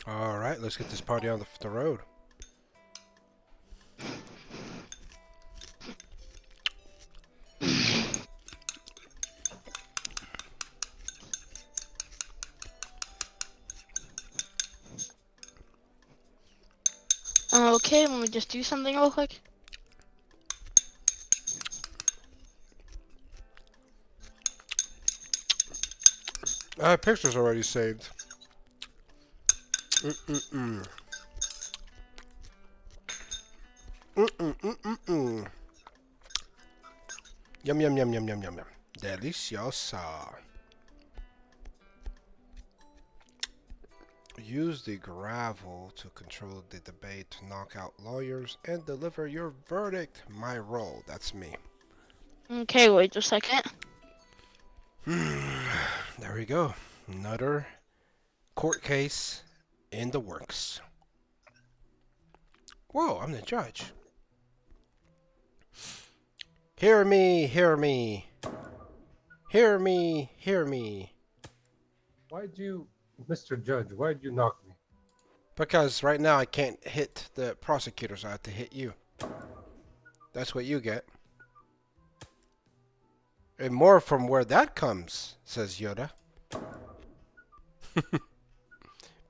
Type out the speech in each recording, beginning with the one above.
All right, let's get this party on the road. Okay, let me just do something real quick. Picture's already saved. Mm-mm-mm. Mm-mm-mm-mm-mm. Yum, yum, yum, yum, yum, yum, yum. Deliciosa. Use the gravel to control the debate to knock out lawyers and deliver your verdict. My role. That's me. Okay, wait a second. There we go. Another court case in the works. Whoa, I'm the judge. Hear me, hear me. Hear me, hear me. Why'd you, Mr. Judge, why'd you knock me? Because right now I can't hit the prosecutors, I have to hit you. That's what you get. And more from where that comes, says Yoda.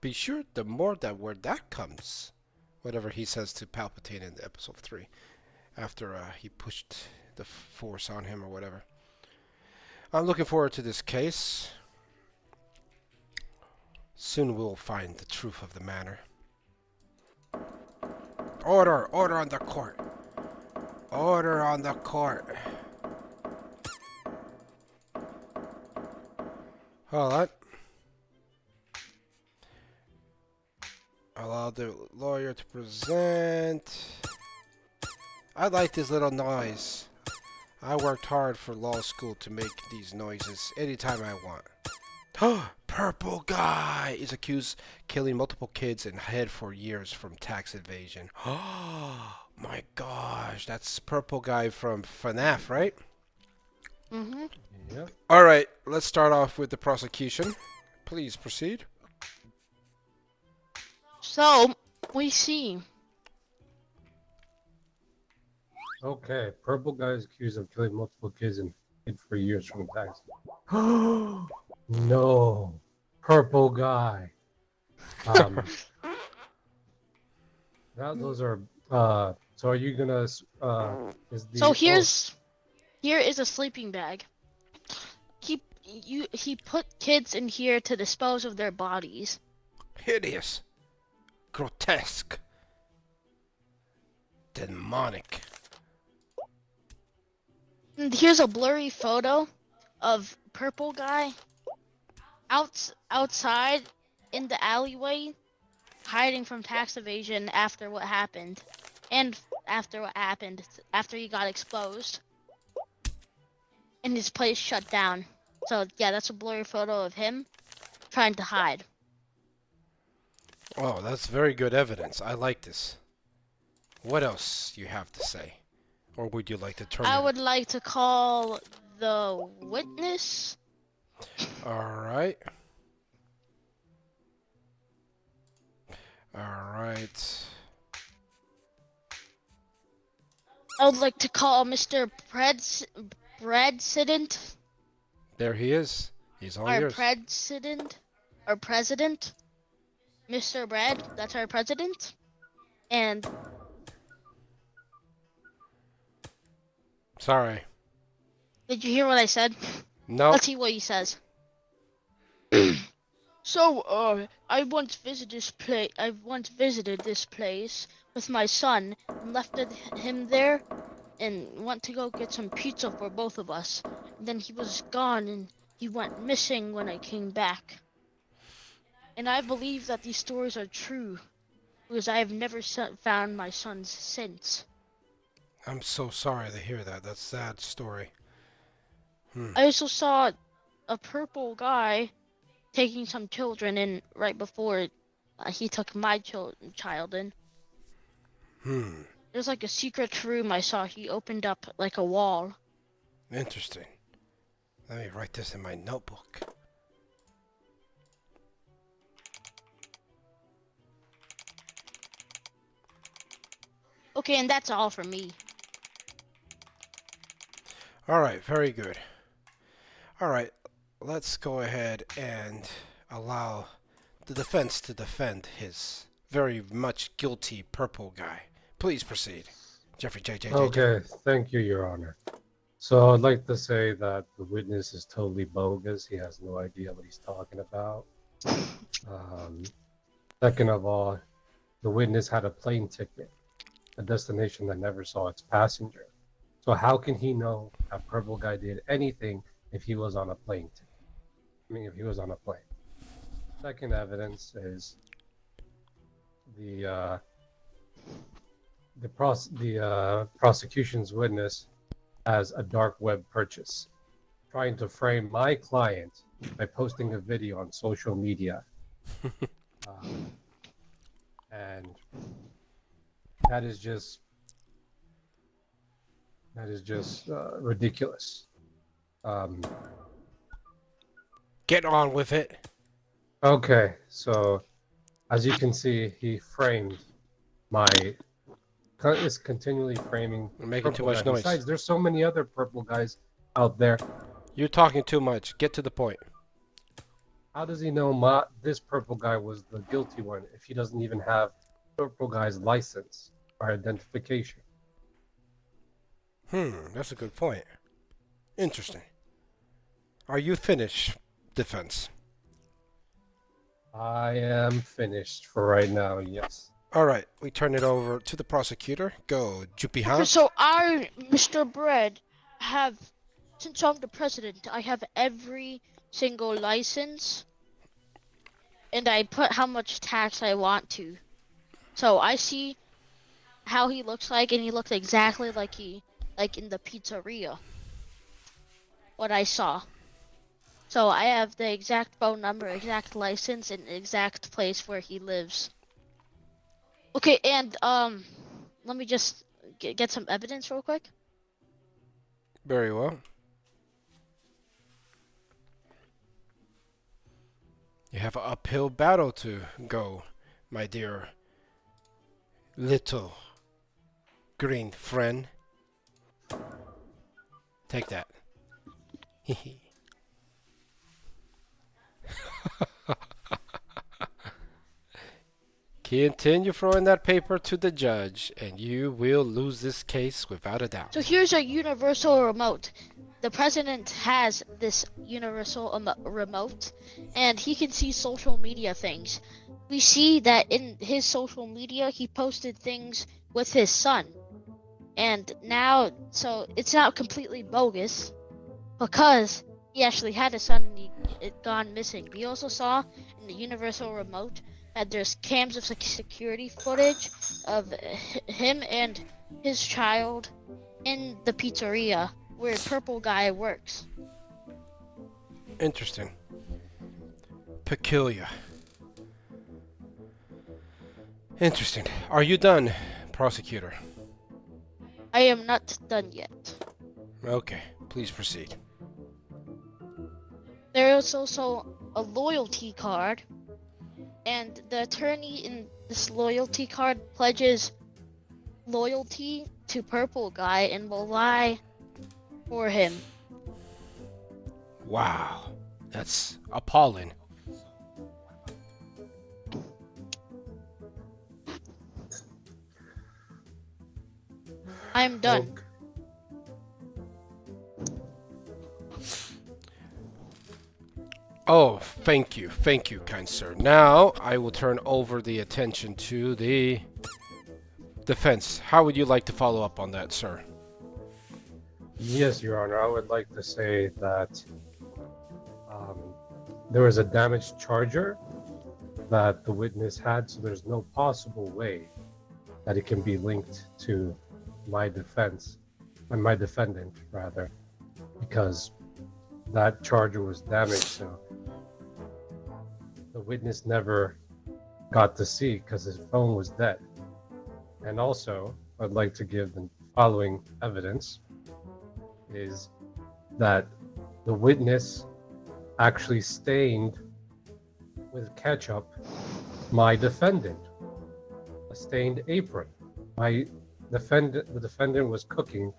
Be sure the more that where that comes. Whatever he says to Palpatine in episode 3. After he pushed the force on him or whatever. I'm looking forward to this case. Soon we'll find the truth of the matter. Order! Order on the court! Order on the court! Hold on. Allow the lawyer to present. I like this little noise. I worked hard for law school to make these noises anytime I want. Purple guy is accused killing multiple kids and hid for years from tax evasion. Oh my gosh, that's purple guy from FNAF, right? Mm-hmm. Yep. All right, let's start off with the prosecution. Please proceed. So, we see. Okay, purple guy is accused of killing multiple kids and hid for years from tax. No, purple guy. Um, those are. So are you gonna? Is So the oh here is a sleeping bag. He put kids in here to dispose of their bodies. Hideous, grotesque, demonic. And here's a blurry photo of purple guy outside in the alleyway, hiding from tax evasion after what happened, and after he got exposed, and his place shut down. So yeah, that's a blurry photo of him trying to hide. Oh, that's very good evidence. I like this. What else you have to say? Or would you like to turn I it? would like to call the witness. Alright. Alright. I would like to call Mr. President. There he is. He's all Our yours. president. Our president. Mr. Brad. That's our president. And Sorry. did you hear what I said? No. Let's see what he says. So, I once visited this place with my son and left him there and went to go get some pizza for both of us. And then he was gone and he went missing when I came back. And I believe that these stories are true because I have never found my son since. I'm so sorry to hear that. That's a sad story. I also saw a purple guy taking some children in right before he took my child in. There's like a secret room I saw. He opened up like a wall. Interesting. Let me write this in my notebook. Okay, and that's all for me. All right, very good. All right, let's go ahead and allow the defense to defend his very much guilty purple guy. Please proceed. Jeffrey J. Okay, thank you, Your Honor. So I'd like to say that the witness is totally bogus. He has no idea what he's talking about. Second of all, the witness had a plane ticket, a destination that never saw its passenger. So how can he know that purple guy did anything if he was on a plane ticket? I mean, if he was on a plane. Second evidence is the prosecution's witness has a dark web purchase, trying to frame my client by posting a video on social media, and that is just ridiculous. Get on with it. Okay, so as you can see, he framed is continually framing. You're making too much guy. noise. Besides, there's so many other purple guys out there. You're talking too much. Get to the point. How does he know this purple guy was the guilty one if he doesn't even have purple guy's license or identification? That's a good point. Interesting. Are you finished, defense? I am finished for right now, yes. All right, we turn it over to the prosecutor. Go, Jupihan. Okay, so I, Mr. Bread, since I'm the president, I have every single license, and I put how much tax I want to. So I see how he looks like, and he looks exactly like in the pizzeria. What I saw. So I have the exact phone number, exact license, and exact place where he lives. Okay, and let me just get some evidence real quick. Very well. You have an uphill battle to go, my dear little green friend. Take that. Continue throwing that paper to the judge, and you will lose this case without a doubt. So here's a universal remote. The president has this universal remote, and he can see social media things. We see that in his social media, he posted things with his son. And now, so it's not completely bogus, because he actually had a son and it gone missing. We also saw in the universal remote that there's cams of security footage of him and his child in the pizzeria where Purple Guy works. Interesting. Peculiar. Interesting. Are you done, prosecutor? I am not done yet. Okay, please proceed. There is also a loyalty card, and the attorney in this loyalty card pledges loyalty to Purple Guy and will lie for him. Wow, that's appalling. I'm done. Okay. Oh, thank you, kind sir. Now, I will turn over the attention to the defense. How would you like to follow up on that, sir? Yes, Your Honor. I would like to say that there was a damaged charger that the witness had, so there's no possible way that it can be linked to my defense, and my defendant, rather, because that charger was damaged, so the witness never got to see because his phone was dead. And also, I'd like to give the following evidence is that the witness actually stained with ketchup my defendant, a stained apron. My the defendant was cooking,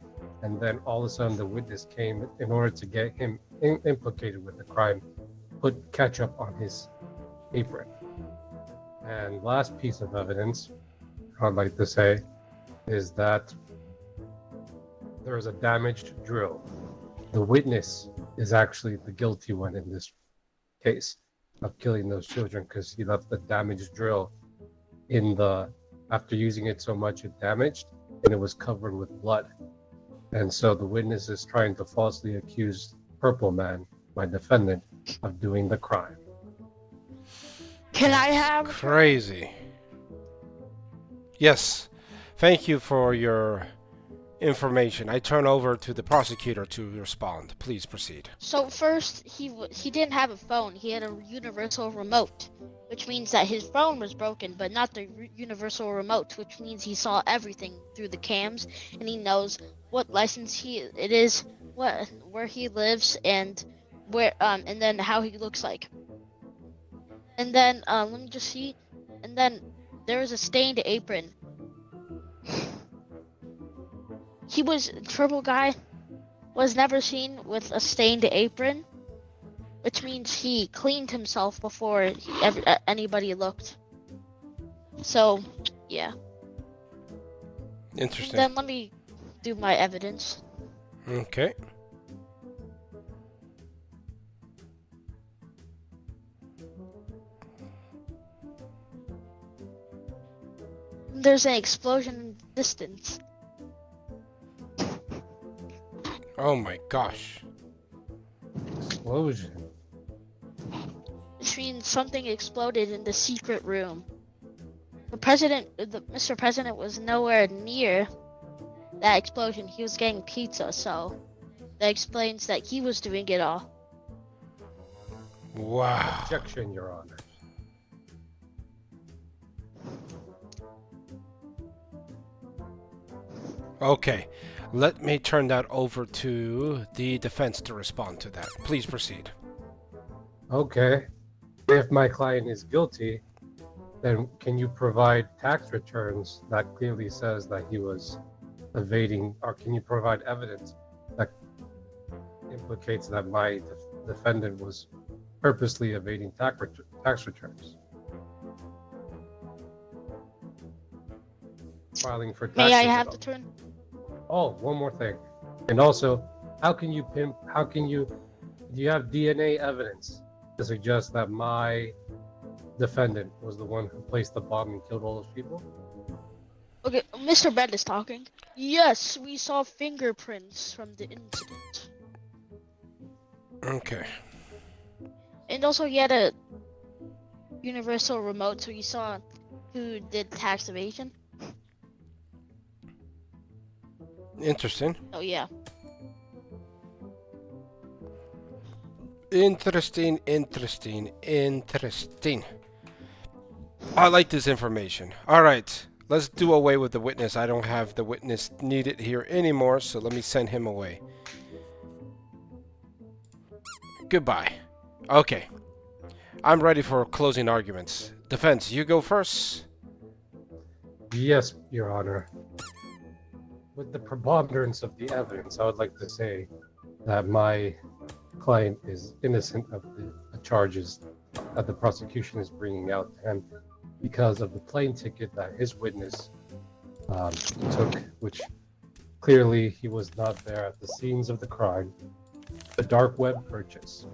and then all of a sudden the witness came in order to get him implicated with the crime, put ketchup on his apron. And last piece of evidence I'd like to say is that there is a damaged drill. The witness is actually the guilty one in this case of killing those children because he left the damaged drill in the, after using it so much it damaged and it was covered with blood. And so the witness is trying to falsely accuse Purple Man, my defendant, of doing the crime. Can I have? Crazy. Yes. Thank you for your information. I turn over to the prosecutor to respond. Please proceed. So first, he didn't have a phone. He had a universal remote, which means that his phone was broken, but not the universal remote, which means he saw everything through the cams, and he knows what license it is, where he lives, and and then how he looks like. And then let me just see. And then there was a stained apron. Purple guy was never seen with a stained apron, which means he cleaned himself before anybody looked. So, yeah. Interesting. Then let me do my evidence. Okay. There's an explosion in the distance. Oh my gosh. Explosion. Which means something exploded in the secret room. Mr. President was nowhere near that explosion. He was getting pizza, so that explains that he was doing it all. Wow. Objection, Your Honor. Okay. Let me turn that over to the defense to respond to that. Please proceed. Okay. If my client is guilty, then can you provide tax returns that clearly says that he was evading, or can you provide evidence that implicates that my defendant was purposely evading tax returns? Filing for taxes. May I have the turn? Oh, one more thing. And also, do you have DNA evidence to suggest that my defendant was the one who placed the bomb and killed all those people? Okay, Mr. Bed is talking. Yes, we saw fingerprints from the incident. Okay. And also he had a universal remote, so you saw who did tax evasion. Interesting. Oh yeah. Interesting. I like this information. Alright, let's do away with the witness. I don't have the witness needed here anymore, so let me send him away. Goodbye. Okay. I'm ready for closing arguments. Defense, you go first. Yes, Your Honor. With the preponderance of the evidence, I would like to say that my client is innocent of the charges that the prosecution is bringing out to him because of the plane ticket that his witness took, which clearly he was not there at the scenes of the crime. The dark web purchase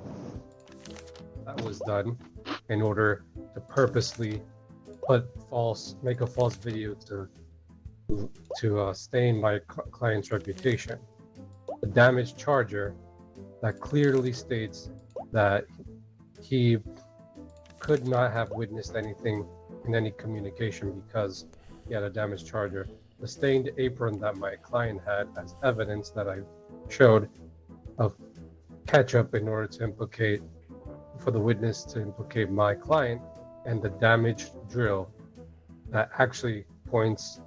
that was done in order to purposely make a false video to stain my client's reputation. The damaged charger that clearly states that he could not have witnessed anything in any communication because he had a damaged charger. The stained apron that my client had as evidence that I showed of ketchup in order to for the witness to implicate my client, and the damaged drill that actually points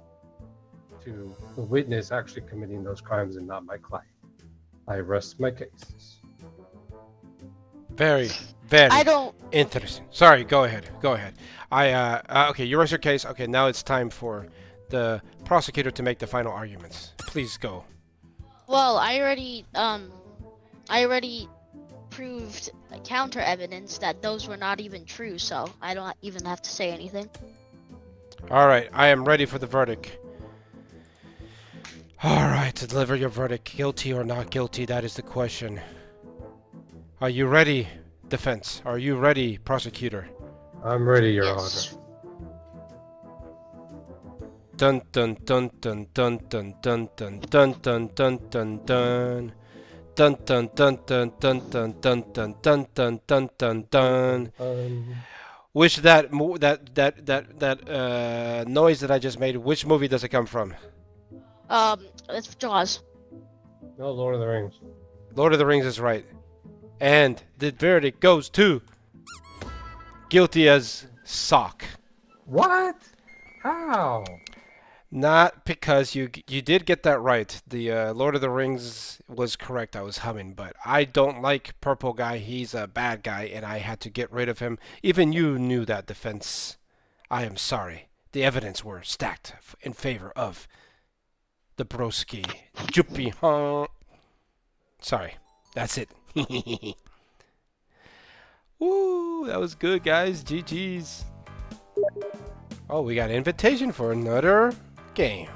to the witness actually committing those crimes and not my client. I rest my case. Very I don't. interesting. Sorry, go ahead. Okay, you rest your case. Okay, now it's time for the prosecutor to make the final arguments. Please go. Well, I already proved counter evidence that those were not even true, so I don't even have to say anything. Alright, I am ready for the verdict. Alright, deliver your verdict. Guilty or not guilty, that is the question. Are you ready, defense? Are you ready, prosecutor? I'm ready, Your Yes. Honor. Dun dun dun dun dun dun dun dun dun dun dun dun dun. Dun dun dun dun dun dun dun dun dun dun dun dun dun. Which noise that I just made, which movie does it come from? It's Jaws. No, Lord of the Rings. Lord of the Rings is right. And the verdict goes to guilty as sock. What? How? Not because you did get that right. The Lord of the Rings was correct. I was humming, but I don't like purple guy. He's a bad guy, and I had to get rid of him. Even you knew that, defense. I am sorry. The evidence were stacked in favor of the broski. Juppy, huh? Sorry. That's it. Woo, that was good, guys. GG's. Oh, we got an invitation for another game.